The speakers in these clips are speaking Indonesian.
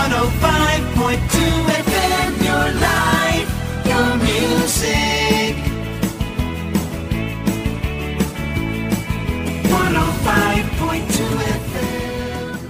105.2 FM, your life, your music. 105.2 FM.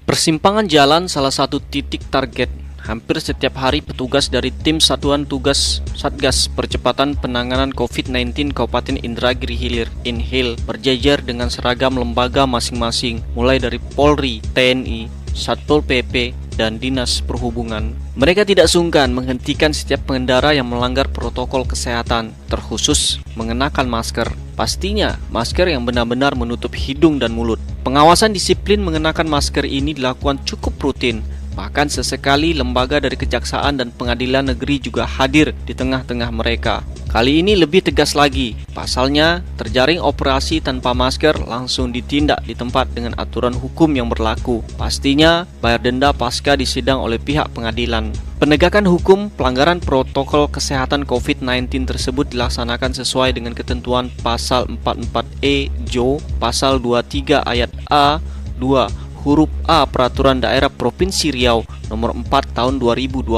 Persimpangan jalan salah satu titik target. Hampir setiap hari petugas dari tim Satuan Tugas Satgas Percepatan Penanganan COVID-19 Kabupaten Indragiri Hilir (INHIL) berjejer dengan seragam lembaga masing-masing, mulai dari Polri, TNI, Satpol PP, dan Dinas Perhubungan. Mereka tidak sungkan menghentikan setiap pengendara yang melanggar protokol kesehatan, terkhusus mengenakan masker. Pastinya, masker yang benar-benar menutup hidung dan mulut. Pengawasan disiplin mengenakan masker ini dilakukan cukup rutin. Bahkan sesekali lembaga dari Kejaksaan dan Pengadilan Negeri juga hadir di tengah-tengah mereka. Kali ini lebih tegas lagi. Pasalnya, terjaring operasi tanpa masker langsung ditindak di tempat dengan aturan hukum yang berlaku. Pastinya, bayar denda pasca disidang oleh pihak pengadilan. Penegakan hukum pelanggaran protokol kesehatan COVID-19 tersebut dilaksanakan sesuai dengan ketentuan Pasal 44E Jo, Pasal 23 Ayat A, 2, huruf A Peraturan Daerah Provinsi Riau Nomor 4 Tahun 2020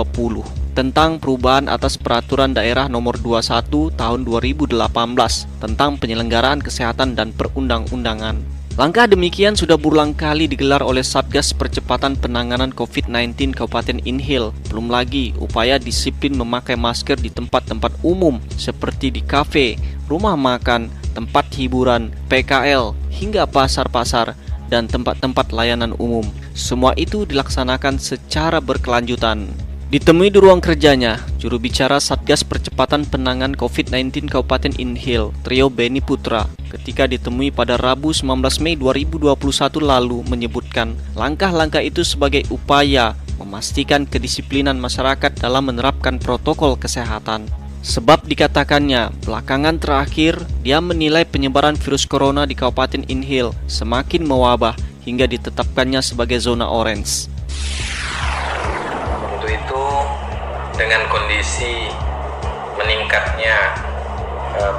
tentang perubahan atas Peraturan Daerah Nomor 21 Tahun 2018 tentang penyelenggaraan kesehatan dan perundang-undangan. Langkah demikian sudah berulang kali digelar oleh Satgas Percepatan Penanganan COVID-19 Kabupaten INHIL. Belum lagi upaya disiplin memakai masker di tempat-tempat umum seperti di kafe, rumah makan, tempat hiburan, PKL, hingga pasar-pasar dan tempat-tempat layanan umum. Semua itu dilaksanakan secara berkelanjutan. Ditemui di ruang kerjanya, juru bicara Satgas Percepatan Penanganan COVID-19 Kabupaten INHIL, Trio Beni Putra, ketika ditemui pada Rabu 19 Mei 2021 lalu menyebutkan langkah-langkah itu sebagai upaya memastikan kedisiplinan masyarakat dalam menerapkan protokol kesehatan. Sebab dikatakannya, belakangan terakhir dia menilai penyebaran virus corona di Kabupaten INHIL semakin mewabah hingga ditetapkannya sebagai zona orange. Untuk itu, dengan kondisi meningkatnya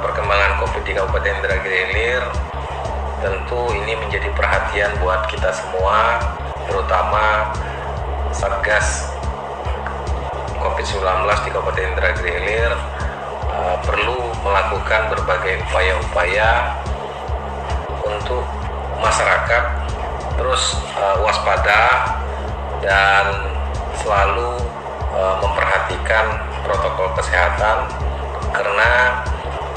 perkembangan COVID di Kabupaten Indragiri Hilir, tentu ini menjadi perhatian buat kita semua, terutama Satgas COVID-19 di Kabupaten Indragiri Hilir perlu melakukan berbagai upaya-upaya untuk masyarakat terus waspada dan selalu memperhatikan protokol kesehatan, karena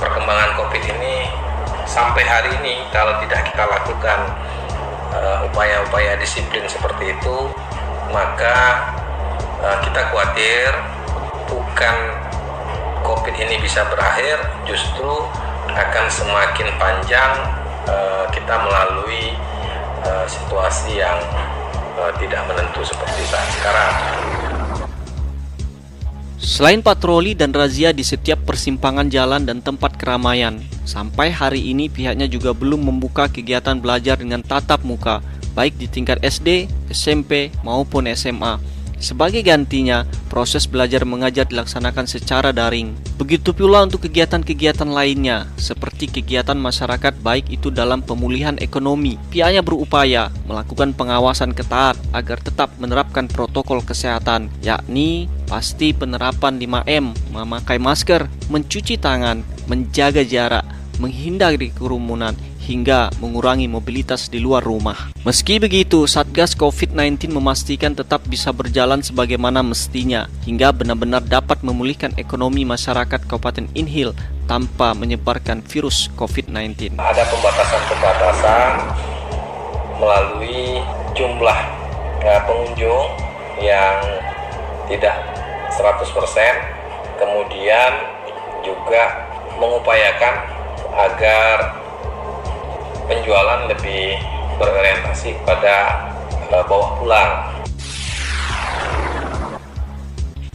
perkembangan COVID ini sampai hari ini kalau tidak kita lakukan upaya-upaya disiplin seperti itu, maka kita khawatir bukan COVID ini bisa berakhir, justru akan semakin panjang kita melalui situasi yang tidak menentu seperti saat sekarang. Selain patroli dan razia di setiap persimpangan jalan dan tempat keramaian, sampai hari ini pihaknya juga belum membuka kegiatan belajar dengan tatap muka, baik di tingkat SD, SMP, maupun SMA. Sebagai gantinya, proses belajar mengajar dilaksanakan secara daring. Begitu pula untuk kegiatan-kegiatan lainnya, seperti kegiatan masyarakat baik itu dalam pemulihan ekonomi. Pihaknya berupaya melakukan pengawasan ketat agar tetap menerapkan protokol kesehatan, yakni pasti penerapan 5M, memakai masker, mencuci tangan, menjaga jarak, menghindari kerumunan, hingga mengurangi mobilitas di luar rumah. Meski begitu, Satgas COVID-19 memastikan tetap bisa berjalan sebagaimana mestinya, hingga benar-benar dapat memulihkan ekonomi masyarakat Kabupaten INHIL tanpa menyebarkan virus COVID-19. Ada pembatasan-pembatasan melalui jumlah pengunjung yang tidak 100%, kemudian juga mengupayakan agar penjualan lebih berorientasi pada bawa pulang.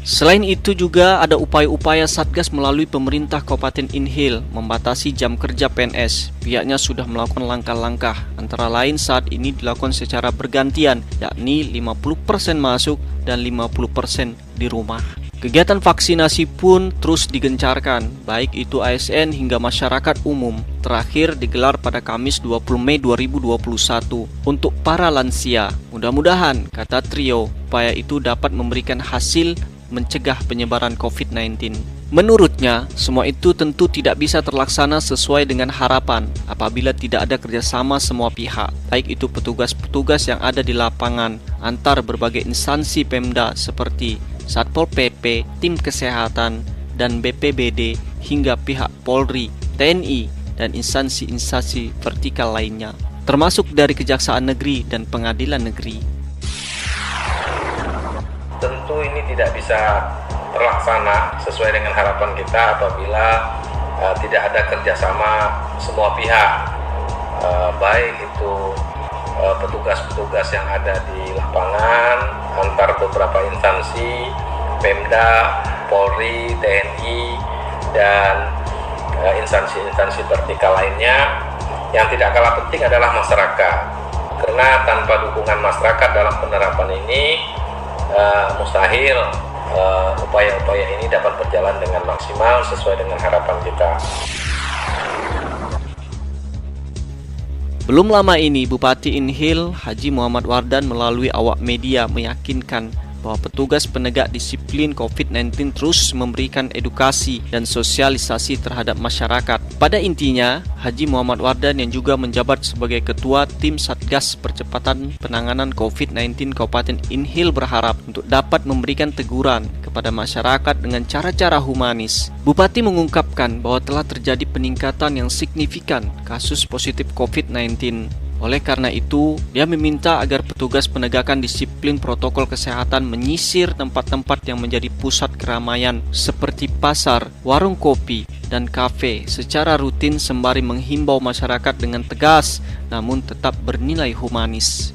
Selain itu juga ada upaya-upaya Satgas melalui pemerintah Kabupaten INHIL membatasi jam kerja PNS. Pihaknya sudah melakukan langkah-langkah, antara lain saat ini dilakukan secara bergantian, yakni 50% masuk dan 50% di rumah. Kegiatan vaksinasi pun terus digencarkan, baik itu ASN hingga masyarakat umum. Terakhir digelar pada Kamis 20 Mei 2021 untuk para lansia. Mudah-mudahan, kata trio, upaya itu dapat memberikan hasil mencegah penyebaran COVID-19. Menurutnya, semua itu tentu tidak bisa terlaksana sesuai dengan harapan apabila tidak ada kerjasama semua pihak, baik itu petugas-petugas yang ada di lapangan antar berbagai instansi Pemda seperti Satpol PP, tim kesehatan, dan BPBD hingga pihak Polri, TNI, dan instansi-instansi vertikal lainnya, termasuk dari Kejaksaan Negeri dan Pengadilan Negeri. Tentu ini tidak bisa terlaksana sesuai dengan harapan kita apabila tidak ada kerjasama semua pihak, baik itu petugas-petugas yang ada di lapangan antar beberapa instansi, Pemda, Polri, TNI, dan instansi-instansi vertikal lainnya. Yang tidak kalah penting adalah masyarakat, karena tanpa dukungan masyarakat dalam penerapan ini mustahil upaya-upaya ini dapat berjalan dengan maksimal sesuai dengan harapan kita. Belum lama ini, Bupati Inhil Haji Muhammad Wardan melalui awak media meyakinkan bahwa petugas penegak disiplin COVID-19 terus memberikan edukasi dan sosialisasi terhadap masyarakat. Pada intinya, Haji Muhammad Wardan yang juga menjabat sebagai Ketua Tim Satgas Percepatan Penanganan COVID-19 Kabupaten Inhil berharap untuk dapat memberikan teguran kepada masyarakat dengan cara-cara humanis. Bupati mengungkapkan bahwa telah terjadi peningkatan yang signifikan kasus positif COVID-19. Oleh karena itu, dia meminta agar petugas penegakan disiplin protokol kesehatan menyisir tempat-tempat yang menjadi pusat keramaian seperti pasar, warung kopi, dan kafe secara rutin sembari menghimbau masyarakat dengan tegas namun tetap bernilai humanis.